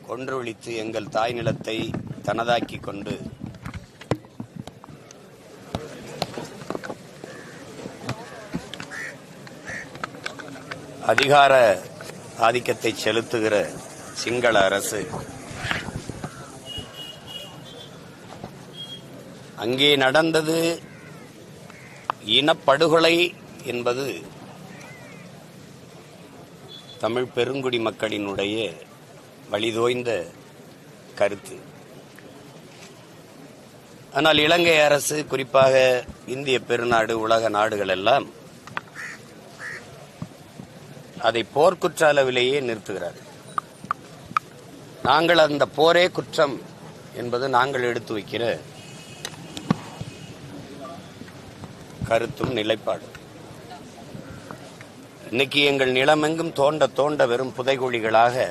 கொன்றொழித்து எங்கள் தாய் நிலத்தை தனதாக்கி கொண்டு அதிகார ஆதிக்கத்தை செலுத்துகிற சிங்கள அரசு அங்கே நடந்தது இனப்படுகொலை என்பது தமிழ் பெருங்குடி மக்களினுடைய வலிதோய்ந்த கருத்து. ஆனால் இலங்கை அரசு, குறிப்பாக இந்திய பெருநாடு, உலக நாடுகள் எல்லாம் அதை போர்க்குற்ற அளவிலேயே நிறுத்துகிறார். நாங்கள் அந்த போரே குற்றம் என்பது நாங்கள் எடுத்து வைக்கிற கருத்தும் நிலைப்பாடு. இன்னைக்கு எங்கள் நிலமெங்கும் தோண்ட தோண்ட வெறும் புதைகுழிகளாக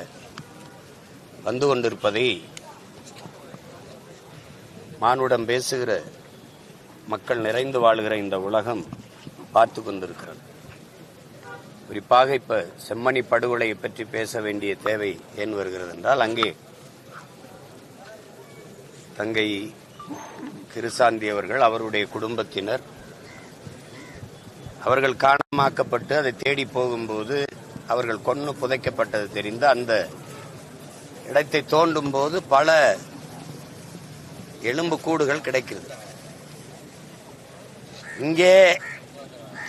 வந்து கொண்டிருப்பதை மானுடம் பேசுகிற மக்கள் நிறைந்து வாழுகிற இந்த உலகம் பார்த்து கொண்டிருக்கிறது. குறிப்பாக இப்ப செம்மணி படுகொலையை பற்றி பேச வேண்டிய தேவை ஏன் வருகிறது என்றால், அங்கே தங்கை கிருசாந்தி அவர்கள், அவருடைய குடும்பத்தினர், அவர்கள் காணாமாக்கப்பட்டு அதை தேடி போகும்போது அவர்கள் கொன்று புதைக்கப்பட்டது தெரிந்த அந்த இடத்தை தோண்டும் போது பல எலும்பு கூடுகள் கிடைக்கிறது. இங்கே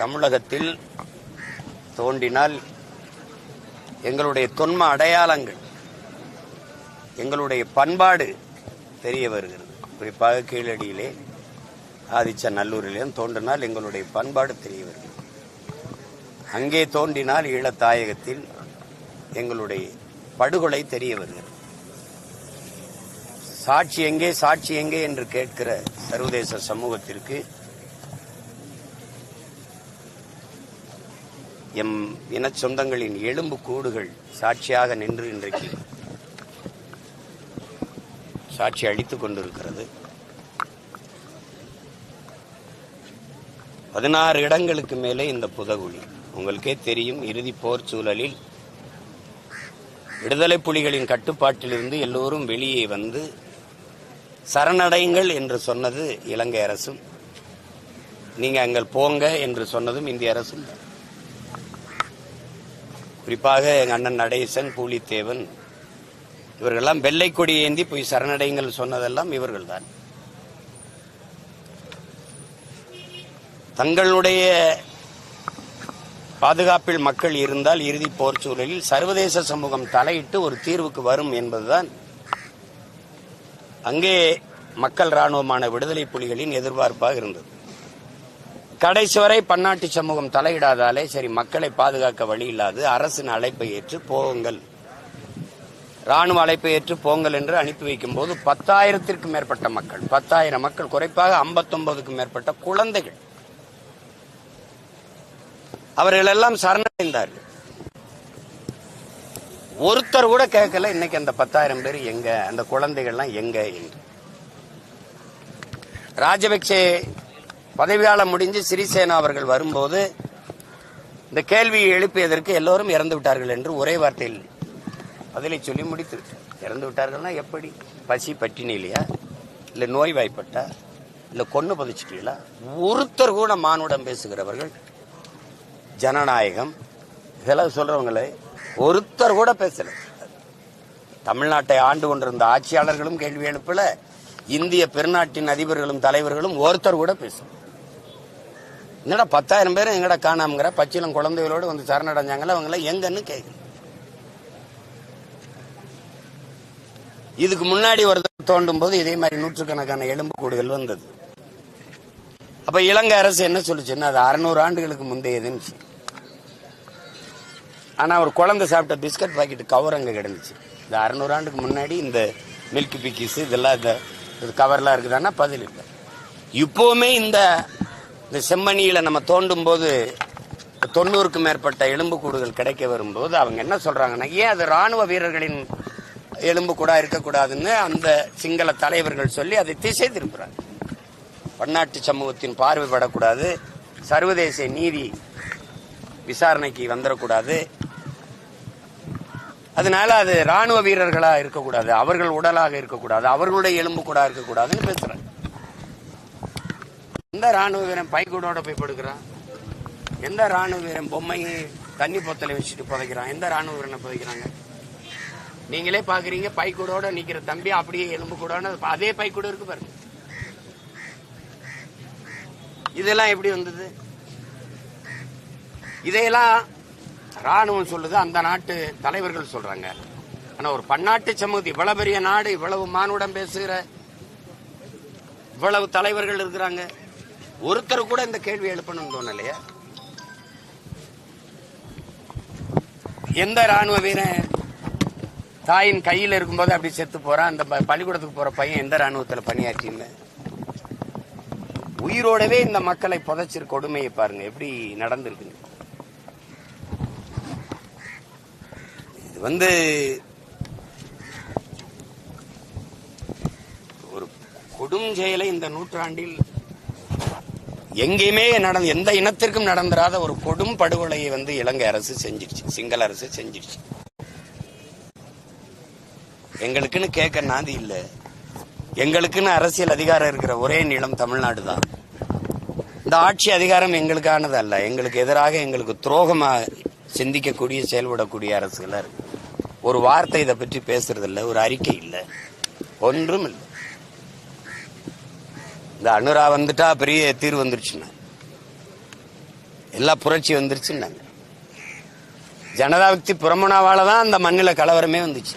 தமிழகத்தில் தோண்டினால் எங்களுடைய தொன்ம அடையாளங்கள், எங்களுடைய பண்பாடு தெரிய வருகிறது. குறிப்பாக கீழடியிலே, ஆதிச்சநல்லூரிலே தோன்றினால் எங்களுடைய பண்பாடு தெரிய வருகிறது. அங்கே தோன்றினால் ஈழத்தாயகத்தில் எங்களுடைய படுகொலை தெரிய வருகிறது. சாட்சி எங்கே, சாட்சி எங்கே என்று கேட்கிற சர்வதேச சமூகத்திற்கு எம் இன சொந்தங்களின் எலும்பு கூடுகள் சாட்சியாக நின்று இன்றைக்கு சாட்சி அளித்துக் கொண்டிருக்கிறது. 16 இடங்களுக்கு மேலே இந்த புதகுழி. உங்களுக்கே தெரியும், இறுதி போர் சூழலில் விடுதலை புலிகளின் கட்டுப்பாட்டிலிருந்து எல்லோரும் வெளியே வந்து சரணடைங்கள் என்று சொன்னது இலங்கை அரசும், நீங்க அங்கள் போங்க என்று சொன்னதும் இந்திய அரசும். குறிப்பாக எங்க அண்ணன் நடேசன், பூலித்தேவன் இவர்களெல்லாம் வெள்ளை கொடி ஏந்தி போய் சரணடைங்கள் சொன்னதெல்லாம் இவர்கள் தான். தங்களுடைய பாதுகாப்பில் மக்கள் இருந்தால் இறுதி போர் சூழலில் சர்வதேச சமூகம் தலையிட்டு ஒரு தீர்வுக்கு வரும் என்பதுதான் அங்கே மக்கள் இராணுவமான விடுதலை புலிகளின் எதிர்பார்ப்பாக இருந்தது. கடைசி வரை பன்னாட்டு சமூகம் தலையிடாதாலே சரி, மக்களை பாதுகாக்க வழி இல்லாது அரசின் அழைப்பை ஏற்று போங்கள், ராணுவ அழைப்பை ஏற்று போங்கள் என்று அனுப்பி வைக்கும் போது 10,000த்திற்கும் மேற்பட்ட மக்கள், 10,000 மக்கள், குறைப்பாக 59க்கும் மேற்பட்ட குழந்தைகள், அவர்கள் எல்லாம் சரணடைந்தார்கள். ஒருத்தர் கூட கேட்கல இன்னைக்கு அந்த 10,000 பேர் எங்க, அந்த குழந்தைகள்லாம் எங்க என்று. ராஜபக்சே பதவியாளம் முடிஞ்சு சிறிசேனா அவர்கள் வரும்போது இந்த கேள்வியை எழுப்பியதற்கு எல்லோரும் இறந்து விட்டார்கள் என்று ஒரே வார்த்தையில் பதிலை சொல்லி முடித்து. இறந்து விட்டார்கள்னா எப்படி? பசி பட்டினி இல்லையா, இல்ல நோய் வாய்ப்பட்டா, இல்ல கொன்னு பதிச்சுட்டீங்களா? ஒருத்தர் கூட மானுடம் பேசுகிறவர்கள், ஜனநாயகம் இதெல்லாம் சொல்றவங்களே ஒருத்தர் கூட பேசல. தமிழ்நாட்டை ஆண்டு கொண்டிருந்த ஆட்சியாளர்களும் கேள்வி எழுப்பல, இந்திய பெருநாட்டின் அதிபர்களும் தலைவர்களும் ஒருத்தர் கூட பேசல. என்னடா 10,000 பேரும் எங்கடா காணாமங்கிற, பச்சிலம் குழந்தைகளோடு வந்து சரணடைஞ்சாங்களா, அவங்கள எங்கன்னு கேட்கல. இதுக்கு முன்னாடி ஒரு தோண்டும் போது இதே மாதிரி நூற்றுக்கணக்கான எலும்பு கூடுகள் வந்தது. அப்ப இலங்கை அரசு என்ன சொல்லுச்சுன்னா, அது 600 ஆண்டுகளுக்கு முந்தையதுன்னு. ஆனா ஒரு குழந்தை சாப்பிட்ட பிஸ்கட் பாக்கெட் கவர் அங்க கிடந்துச்சு. இந்த 600 ஆண்டுக்கு முன்னாடி இந்த மில்க் பிக்கிஸ் இதெல்லாம் இந்த கவர்லாம் இருக்குதான்னா பதில் இல்லை. இப்பவுமே இந்த செம்மணியில நம்ம தோண்டும் போது 90க்கும் மேற்பட்ட எலும்பு கூடுகள் கிடைக்க வரும்போது அவங்க என்ன சொல்றாங்கன்னா, ஏன் அது ராணுவ வீரர்களின் எலும்பு கூட இருக்கக்கூடாதுன்னு அந்த சிங்கள தலைவர்கள் சொல்லி அதை திசை திருப்புறாங்க. பன்னாட்டு சமூகத்தின் பார்வைப்படக்கூடாது, சர்வதேச நீதி விசாரணைக்கு வந்துடக்கூடாது, அதனால அது ராணுவ வீரர்களா இருக்கக்கூடாது, அவர்கள் உடலாக இருக்கக்கூடாது, அவர்களுடைய எலும்பு கூட இருக்கக்கூடாதுன்னு பேசுறேன். எந்த ராணுவ வீரன் பைக்கூடோட போய் படுக்கிறான்? எந்த ராணுவ வீரன் பொம்மையை தண்ணி பொத்தலை வச்சுட்டு புதைக்கிறான்? எந்த ராணுவ வீரனை புதைக்கிறாங்க? நீங்களே பாக்குறீங்க, பைக்கூடோட நிக்கிற தம்பி அப்படியே எலும்பு கூட அதே பைக்கூட இருக்கு பாருங்க. இதெல்லாம் எப்படி வந்தது? இதையெல்லாம் ராணுவம் சொல்லுது, அந்த நாட்டு தலைவர்கள் சொல்றாங்க. ஆனா ஒரு பன்னாட்டு சமூகம், இவ்வளவு பெரிய நாடு, இவ்வளவு மானுடம் பேசுகிற இவ்வளவு தலைவர்கள் இருக்கிறாங்க, ஒருத்தர் கூட இந்த கேள்வி எழுப்பணும்னு தோணலையா? எந்த ராணுவ வீரன் தாயின் கையில் இருக்கும்போது அப்படி செத்து போறான்? அந்த பள்ளிக்கூடத்துக்கு போற பையன் எந்த ராணுவத்தில் பணியாற்றிங்க? உயிரோடவே இந்த மக்களை புதைச்சிருக்க கொடுமையை பாருங்க எப்படி நடந்திருக்கு. இது ஒரு கொடும் செயலை இந்த நூற்றாண்டில் எங்கேயுமே எந்த இனத்திற்கும் நடந்துராத ஒரு கொடும் படுகொலையை இலங்கை அரசு செஞ்சிருச்சு, சிங்கள அரசு செஞ்சிருச்சு. எங்களுக்குன்னு கேட்க நாதி இல்ல, எங்களுக்குன்னு அரசியல் அதிகாரம் இருக்கிற ஒரே நிலம் தமிழ்நாடு தான். இந்த ஆட்சி அதிகாரம் எங்களுக்கானது அல்ல, எங்களுக்கு எதிராக எங்களுக்கு துரோகமா சிந்திக்கக்கூடிய செயல்படக்கூடிய அரசுகளா இருக்கு. ஒரு வார்த்தை இதை பற்றி பேசுறது இல்லை, ஒரு அறிக்கை இல்லை, ஒன்றும் இல்லை. இந்த அனுரா வந்துட்டா பெரிய தீர்வு வந்துருச்சுன்னா, எல்லா புரட்சி வந்துருச்சுன்னாங்க. ஜனதா விக்தி புரமுனாவால தான் அந்த மண்ணில கலவரமே வந்துச்சு.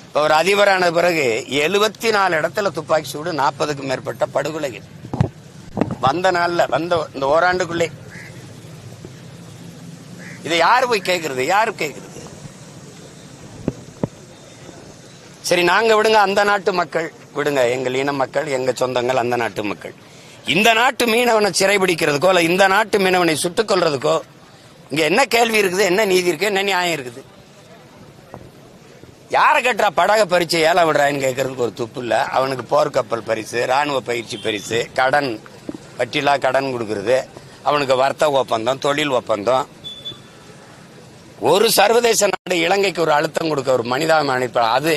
இப்ப ஒரு அதிபரான பிறகு 74 இடத்துல துப்பாக்கி சூடு, 40க்கும் மேற்பட்ட படுகொலைகள் வந்த நாள்ல இந்த ஓராண்டுக்குள்ளே. இதை யாரு போய் கேட்கறது? யாரு கேட்கறது? சரி, நாங்க விடுங்க, அந்த நாட்டு மக்கள் விடுங்க, எங்கள் இன மக்கள், எங்க சொந்தங்கள் அந்த நாட்டு மக்கள். இந்த நாட்டு மீனவனை சிறைபிடிக்கிறதுக்கோ இல்ல இந்த நாட்டு மீனவனை சுட்டுக் கொள்றதுக்கோ இங்க என்ன கேள்வி இருக்குது? என்ன நீதி இருக்கு? என்ன நியாயம் இருக்குது? யாரை கட்டுறா படக பரிச்சை ஏழை விடுறான்னு கேட்கறதுக்கு ஒரு துப்பு இல்ல. அவனுக்கு போர்க்கப்பல் பரிசு, ராணுவ பயிற்சி பரிசு, கடன், வட்டிலா கடன் கொடுக்கறது, அவனுக்கு வர்த்தக ஒப்பந்தம், தொழில் ஒப்பந்தம். ஒரு சர்வதேச நாடு இலங்கைக்கு ஒரு அழுத்தம் கொடுக்க, ஒரு மனிதாபிமான, அது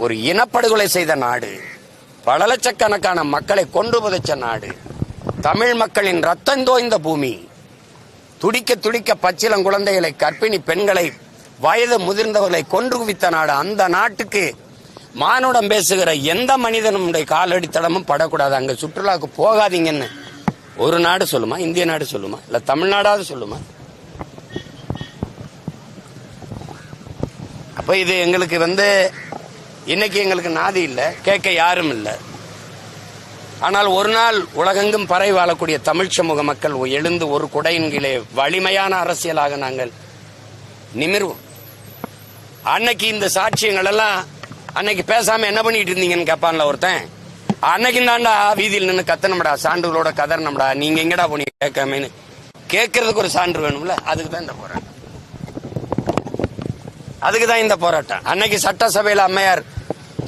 ஒரு இனப்படுகொலை செய்த நாடு, பல லட்சக்கணக்கான மக்களை கொன்று புதைச்ச நாடு, தமிழ் மக்களின் ரத்தம் தோய்ந்த பூமி, துடிக்க துடிக்க பச்சிளம் குழந்தைகளை, கர்ப்பிணி பெண்களை, வயது முதிர்ந்தவர்களை கொன்று குவித்த நாடு. அந்த நாட்டுக்கு மானுடம் பேசுகிற எந்த மனிதனும் காலடி தடமும் படக்கூடாது, அங்க சுற்றுலாவுக்கு போகாதீங்கன்னு ஒரு நாடு சொல்லுமா? இந்திய நாடு சொல்லுமா? இல்ல தமிழ்நாடாவது சொல்லுமா? அப்ப இது எங்களுக்கு இன்னைக்கு எங்களுக்கு நாதி இல்லை, கேட்க யாரும் இல்லை. ஆனால் ஒரு நாள் உலகெங்கும் பரவி வாழக்கூடிய தமிழ் சமூக மக்கள் எழுந்து ஒரு குடையின் கீழே வலிமையான அரசியலாக நாங்கள் நிமிர்வோம். அன்னைக்கு இந்த சாட்சியங்கள் எல்லாம் அன்னைக்கு பேசாம என்ன பண்ணிட்டு இருந்தீங்கன்னு கேட்பான்ல ஒருத்தன். அன்னைக்கு தாண்டா வீதியில் நின்று கத்தனம்டா, சான்றுகளோட கதறனம்டா, நீங்க எங்கடா போனீங்க கேட்காமன்னு கேட்கறதுக்கு ஒரு சான்று வேணும்ல. அதுக்கு தான் இந்த போராட்டம், அதுக்குதான் இந்த போராட்டம். அன்னைக்கு சட்டசபையில் அம்மையார்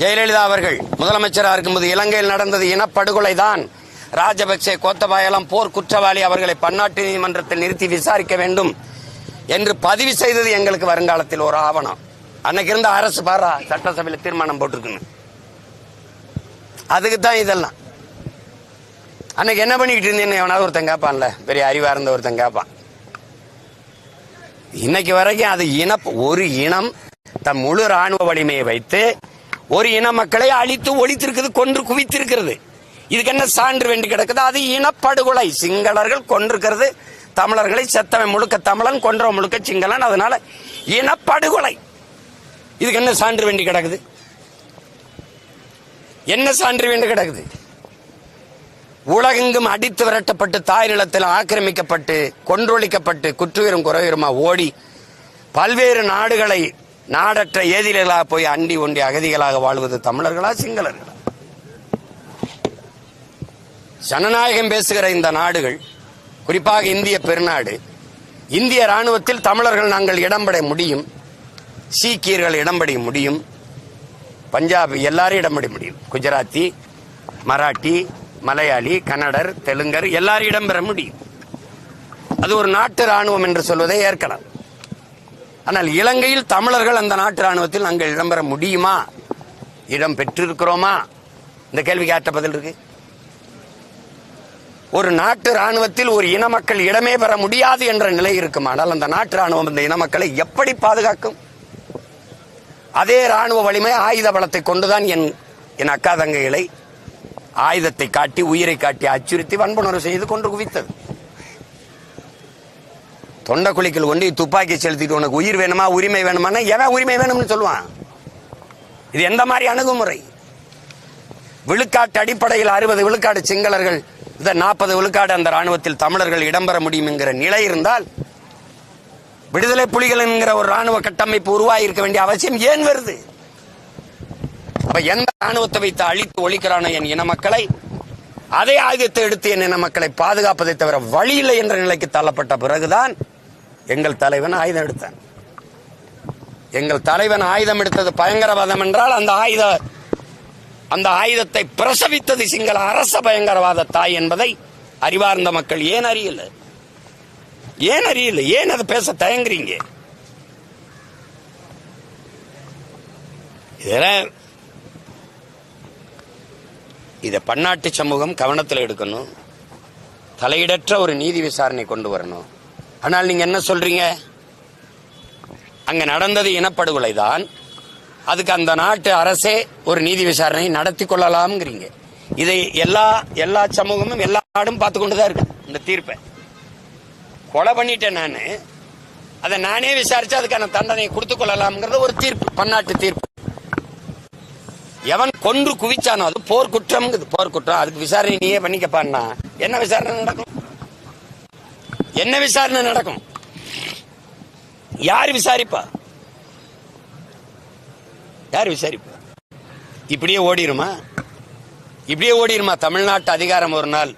ஜெயலலிதா அவர்கள் முதலமைச்சராக இருக்கும்போது இலங்கையில் நடந்தது இனப்படுகொலை தான், ராஜபக்சே, கோத்தபாயெல்லாம் போர் குற்றவாளி, அவர்களை பன்னாட்டு நீதிமன்றத்தில் நிறுத்தி விசாரிக்க வேண்டும் என்று பதிவு செய்தது எங்களுக்கு வருங்காலத்தில் ஒரு ஆவணம். அன்னைக்கு இருந்த அரசு பாரா சட்டசபையில் தீர்மானம் போட்டிருக்குன்னு. அதுக்கு தான் இதெல்லாம். அன்னைக்கு என்ன பண்ணிக்கிட்டு இருந்தேன்னு எவனாவது ஒருத்தன் கேட்பான்ல, பெரிய அறிவா இருந்த ஒருத்தன் கேட்பான். இன்னைக்கு வரைக்கும் அது ஒரு இனம் தம் முழு ராணுவ வலிமையை வைத்து ஒரு இன மக்களை அழித்து ஒழித்திருக்குது, கொன்று குவித்திருக்கிறது. இதுக்கு என்ன சான்று வேண்டி கிடக்குது? அது இனப்படுகொலை. சிங்களர்கள் கொண்டிருக்கிறது தமிழர்களை, செத்தவன் முழுக்க தமிழன், கொன்றவன் முழுக்க சிங்களன். அதனால இனப்படுகொலை. இதுக்கு என்ன சான்று வேண்டி கிடக்குது? என்ன சான்று வேண்டி கிடக்குது? உலகெங்கும் அடித்து விரட்டப்பட்டு, தாய் நிலத்தில் ஆக்கிரமிக்கப்பட்டு, கொன்றொழிக்கப்பட்டு, குற்றுயிரும் குறையுமா ஓடி பல்வேறு நாடுகளை நாடற்ற ஏதிலிகளாக போய் அண்டி ஒண்டி அகதிகளாக வாழ்வது தமிழர்களா சிங்களர்களா? ஜனநாயகம் பேசுகிற இந்த நாடுகள், குறிப்பாக இந்திய பெருநாடு, இந்திய ராணுவத்தில் தமிழர்கள் நாங்கள் இடம்பெற முடியும், சீக்கியர்கள் இடம்பெற முடியும், பஞ்சாபி எல்லாரும் இடம்பெற முடியும், குஜராத்தி, மராட்டி, மலையாளி, கன்னடர், தெலுங்கர் எல்லாரும் இடம்பெற முடியும். அது ஒரு நாட்டு ராணுவம் என்று சொல்வதை ஏற்கலாம். ஆனால் இலங்கையில் தமிழர்கள் அந்த நாட்டு ராணுவத்தில் நாங்கள் இடம்பெற முடியுமா, இடம் பெற்றிருக்கிறோமா? இந்த கேள்விக்கு ஆற்ற பதில் இருக்கு. ஒரு நாட்டு ராணுவத்தில் ஒரு இன மக்கள் இடமே பெற முடியாது என்ற நிலை இருக்குமானால் அந்த நாட்டு ராணுவம் இந்த இன மக்களை எப்படி பாதுகாக்கும்? அதே ராணுவ வலிமை ஆயுத பலத்தை கொண்டுதான் என் அக்கா தங்கைகளை ஆயுதத்தை காட்டி உயிரை காட்டி அச்சுறுத்தி வன்புணர்வு செய்து கொண்டு குவித்தது. தொண்டை குழிக்குள் கொண்டு துப்பாக்கி செலுத்திட்டு உனக்கு உயிர் வேணுமா உரிமை வேணுமா எவன் உரிமை வேணும்னு சொல்லுவான்? இது எந்த மாதிரி அணுகுமுறை? விழுக்காட்டு அடிப்படையில் 60 விழுக்காடு சிங்களர்கள், 40 விழுக்காடு அந்த ராணுவத்தில் தமிழர்கள் இடம்பெற முடியும் என்கிற நிலை இருந்தால் விடுதலை புலிகள் என்கிற ஒரு ராணுவ கட்டமைப்பு உருவாகி இருக்க வேண்டிய அவசியம் ஏன் வருது? எந்த ராணுவத்தை வைத்து அழித்து ஒழிக்கிறான என் இன மக்களை, அதே ஆயுதத்தை எடுத்து என் இன மக்களை பாதுகாப்பதை தவிர வழி இல்லை என்ற நிலைக்கு தள்ளப்பட்ட பிறகுதான் எங்கள் தலைவன் ஆயுதம் எடுத்தான். எங்கள் தலைவன் ஆயுதம் எடுத்தது பயங்கரவாதம் என்றால் அந்த ஆயுதத்தை பிரசவித்தது சிங்கள அரச பயங்கரவாத தாய் என்பதை அறிவார்ந்த மக்கள் ஏன் அறியல? ஏன் அதை பேச தயங்குறீங்க? இத பன்னாட்டு சமூகம் கவனத்தில் எடுக்கணும். தலையிடற்ற ஒரு நீதி விசாரணை கொண்டு வரணும். ஆனால் நீங்க என்ன சொல்றீங்க? அங்க நடந்தது இனப்படுகொலை தான், அதுக்கு அந்த நாட்டு அரசே ஒரு நீதி விசாரணை நடத்தி கொள்ளலாம்ங்கிறீங்க. இதை எல்லா சமூகமும் எல்லா நாடும் பார்த்து கொண்டுதான் இருக்கு. இந்த தீர்ப்பை கொலை பண்ணிட்டேன் நானு, அதை நானே விசாரிச்சு அதுக்கான தண்டனையை கொடுத்துக் கொள்ளலாம்ங்கிறது ஒரு தீர்ப்பு, பன்னாட்டு தீர்ப்பு. எவன் கொன்று குவிச்சானோ அது போர் குற்றம். அதுக்கு விசாரணை நீயே பண்ணிக்கப்பான்னா என்ன விசாரணை நடக்கும்? என்ன விசாரணை நடக்கும்? யார் விசாரிப்பா? இப்படியே ஓடிருமா? தமிழ்நாட்டு அதிகாரம் ஒரு நாள்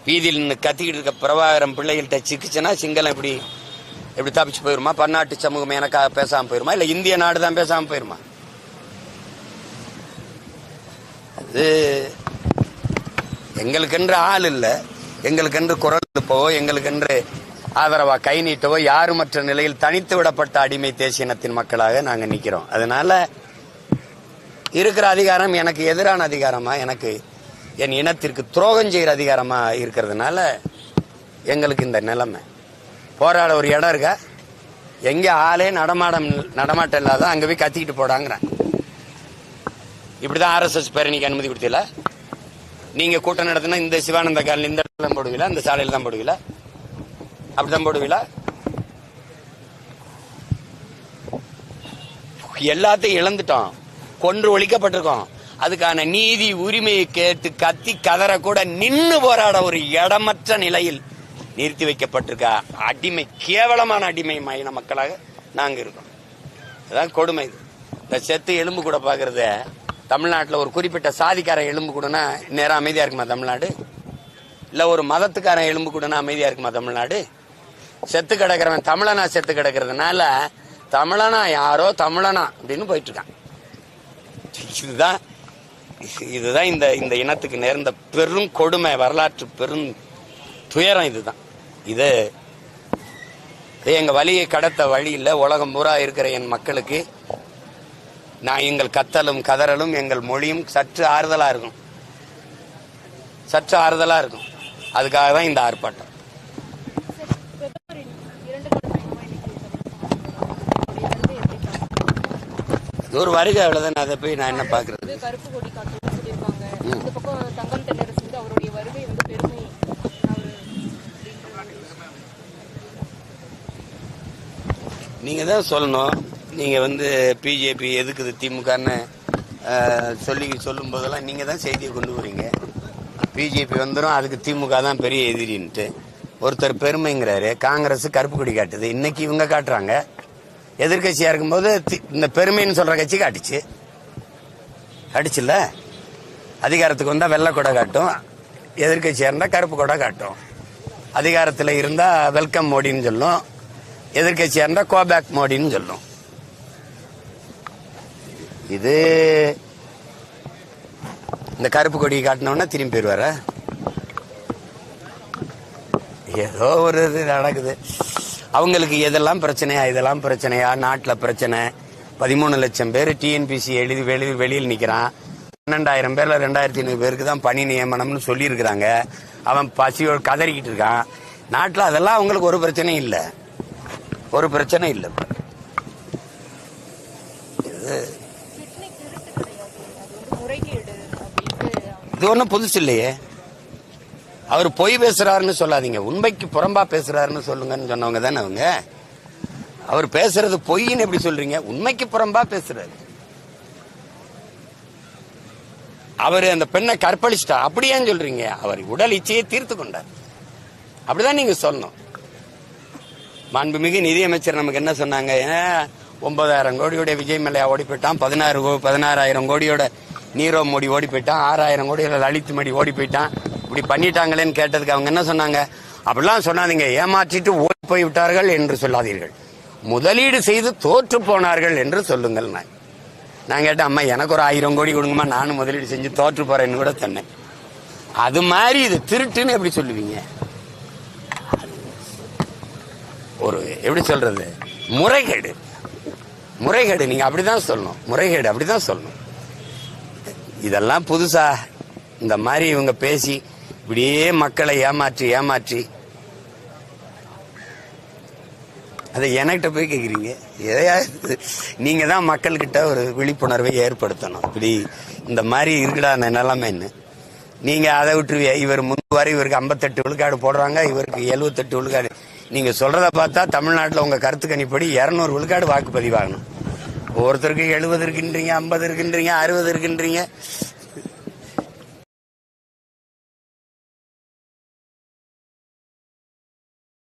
வீதியில் நின்று கத்திக்கிட்டு இருக்க பிரபாகரம் பிள்ளைகள்கிட்ட சிக்கிச்சுன்னா சிங்களம் எப்படி தப்பிச்சு போயிருமா? பன்னாட்டு சமூகம் எனக்காக பேசாம போயிருமா? இல்ல இந்திய நாடு தான் பேசாம போயிருமா? அது எங்களுக்கென்று ஆள் இல்லை, எங்களுக்கென்று குரல் எழுப்பவோ, எங்களுக்கென்று ஆதரவா கை நீட்டவோ யாருமற்ற நிலையில் தனித்து விடப்பட்ட அடிமை தேசியனத்தின் மக்களாக நாங்க நிக்கிறோம். அதனால இருக்கிற அதிகாரம் எனக்கு எதிரான அதிகாரமா, எனக்கு என் இனத்திற்கு துரோகம் செய்கிற அதிகாரமா இருக்கிறதுனால எங்களுக்கு இந்த நிலைமை. போராட ஒரு இடம் இருக்கா? எங்க ஆளே நடமாட்டம் இல்லாத அங்க போய் கத்திக்கிட்டு போடாங்கிறேன். இப்படிதான் RSS பேரணிக்கு அனுமதி கொடுத்தீங்களா? நீங்க கூட்டம் நடத்தினா இந்த சிவானந்த காலனி இந்த இடத்துல போடுவீங்களா? இந்த சாலையில தான் போடுவீங்களா? அப்படிதான் போடுவீங்களா? எல்லாத்தையும் இழந்துட்டோம், கொன்று ஒழிக்கப்பட்டிருக்கோம். அதுக்கான நீதி உரிமையை கேட்டு கத்தி கதற கூட நின்று போராட ஒரு இடமற்ற நிலையில் நிறுத்தி வைக்கப்பட்டிருக்க அடிமை, கேவலமான அடிமை மைன மக்களாக நாங்க இருக்கோம். அதான் கொடுமை. இந்த செத்து எலும்பு கூட பாக்குறத தமிழ்நாட்டில் ஒரு குறிப்பிட்ட சாதிக்கார எலும்பு கூடனா நேரம் அமைதியா இருக்குமா தமிழ்நாடு? இல்ல ஒரு மதத்துக்காரன் எலும்பு கூடனா அமைதியா இருக்குமா தமிழ்நாடு? செத்து கிடக்கிறவன் தமிழனா செத்து கிடக்கிறதுனால தமிழனா யாரோ தமிழனா அப்படின்னு போயிட்டு இருக்கான். இதுதான் இந்த இனத்துக்கு நேர்ந்த பெரும் கொடுமை, வரலாற்று பெரும் துயரம். இதுதான் இது எங்க வழியை கடத்த வழி இல்லை. உலகம் பூரா இருக்கிற என் மக்களுக்கு எங்கள் கத்தலும் கதறலும் எங்கள் மொழியும் சற்று ஆறுதலா இருக்கும். அதுக்காக தான் இந்த ஆர்ப்பாட்டம். அது ஒரு வருகை, அவ்வளவுதான். அதை போய் நான் என்ன பாக்குறது? நீங்க தான் சொல்லணும். நீங்க பிஜேபி எதுக்குது திமுகன்னு சொல்லும் போதெல்லாம் நீங்க தான் செய்தியை கொண்டு வரீங்க. பிஜேபி வந்துடும், அதுக்கு திமுக தான் பெரிய எதிரின்ட்டு ஒருத்தர் பெருமைங்கிறாரு. காங்கிரஸ் கருப்பு கொடி காட்டுது, இன்னைக்கு இவங்க காட்டுறாங்க. எதிர்கட்சியா இருக்கும்போது இந்த பெருமைன்னு சொல்ற கட்சி காட்டுச்சுல்ல. அதிகாரத்துக்கு வந்தா வெள்ளை கொடை காட்டும், எதிர்கட்சியா இருந்தா கருப்பு கொடை காட்டும். அதிகாரத்தில் இருந்தா வெல்கம் மோடின்னு சொல்லும், எதிர்கட்சியா இருந்தா கோபேக் மோடின்னு சொல்லும். இது இந்த கருப்பு கொடி காட்டினோன்னா திரும்பி போயிருவார. ஏதோ ஒரு இது நடக்குது. அவங்களுக்கு எதெல்லாம் பிரச்சனையா, இதெல்லாம் பிரச்சனையா, நாட்டில் பிரச்சனை, 13 லட்சம் பேர் டிஎன்பிசி எழுதி வெளியில் நிற்கிறான், 12,000 பேர்ல 2,500 பேருக்கு தான் பணி நியமனம்னு சொல்லியிருக்கிறாங்க, அவன் பசியோடு கதறிக்கிட்டு இருக்கான். நாட்டில் அதெல்லாம் அவங்களுக்கு ஒரு பிரச்சனையும் இல்லை, ஒரு பிரச்சனை இல்லை. இது ஒன்றும் புதுசு இல்லையே. அவர் பொய் பேசுறாருன்னு சொல்லாதீங்க, உண்மைக்கு புறம்பா பேசுறாருன்னு சொல்லுங்கன்னு சொன்னவங்க தானே அவங்க. அவர் பேசுறது பொய்ன்னு எப்படி சொல்றீங்க? உண்மைக்கு புறம்பா பேசுறாரு. அவர் அந்த பெண்ணை கற்பழிச்சிட்டா அப்படியான்னு சொல்றீங்க? அவர் உடல் இச்சையை தீர்த்து கொண்டார், அப்படிதான் நீங்க சொல்லணும். மாண்புமிகு நிதியமைச்சர் நமக்கு என்ன சொன்னாங்க? 9,000 கோடியோட விஜய் மல்லையா ஓடி போயிட்டான், 16,000 கோடியோட நீரவ் மோடி ஓடி போயிட்டான், 6,000 கோடியோட லலித் மோடி ஓடி போயிட்டான், இப்படி பண்ணிட்டாங்களேன்னு கேட்டதுக்கு அவங்க என்ன சொன்னாங்க? அப்படிலாம் சொன்னாதீங்க, ஏமாற்றிட்டு ஓடி போய் விட்டார்கள் என்று சொல்லாதீர்கள், முதலீடு செய்து தோற்று போனார்கள் என்று சொல்லுங்கள். நான் கேட்டேன், அம்மா எனக்கு ஒரு 1000 கோடி கொடுங்கம்மா, நானும் முதலீடு செஞ்சு தோற்று போறேன்னு கூட சொன்னேன். அது மாதிரி இது திருட்டுன்னு எப்படி சொல்லுவீங்க? ஒரு எப்படி சொல்றது, முறைகேடு. முறைகேடு நீங்க அப்படிதான் சொல்லணும், முறைகேடு அப்படிதான் சொல்லணும். இதெல்லாம் புதுசா இந்த மாதிரி இவங்க பேசி இப்படியே மக்களை ஏமாற்றி அதை என்கிட்ட போய் கேட்குறீங்க. எதையாவது நீங்க தான் மக்கள்கிட்ட ஒரு விழிப்புணர்வை ஏற்படுத்தணும். இப்படி இந்த மாதிரி இருக்குடா அந்த நிலைமைன்னு. நீங்க அதை விட்டுருவிய. இவர் முன்வாரி இவருக்கு 58 விழுக்காடு போடுறாங்க, இவருக்கு 78 விழுக்காடு. நீங்க சொல்றத பார்த்தா தமிழ்நாட்டில் உங்க கருத்து கணிப்படி 200 விழுக்காடு வாக்குப்பதிவாகணும். ஒவ்வொருத்தருக்கு 70 இருக்குன்றீங்க, 50 இருக்குன்றீங்க, 60 இருக்குன்றீங்க.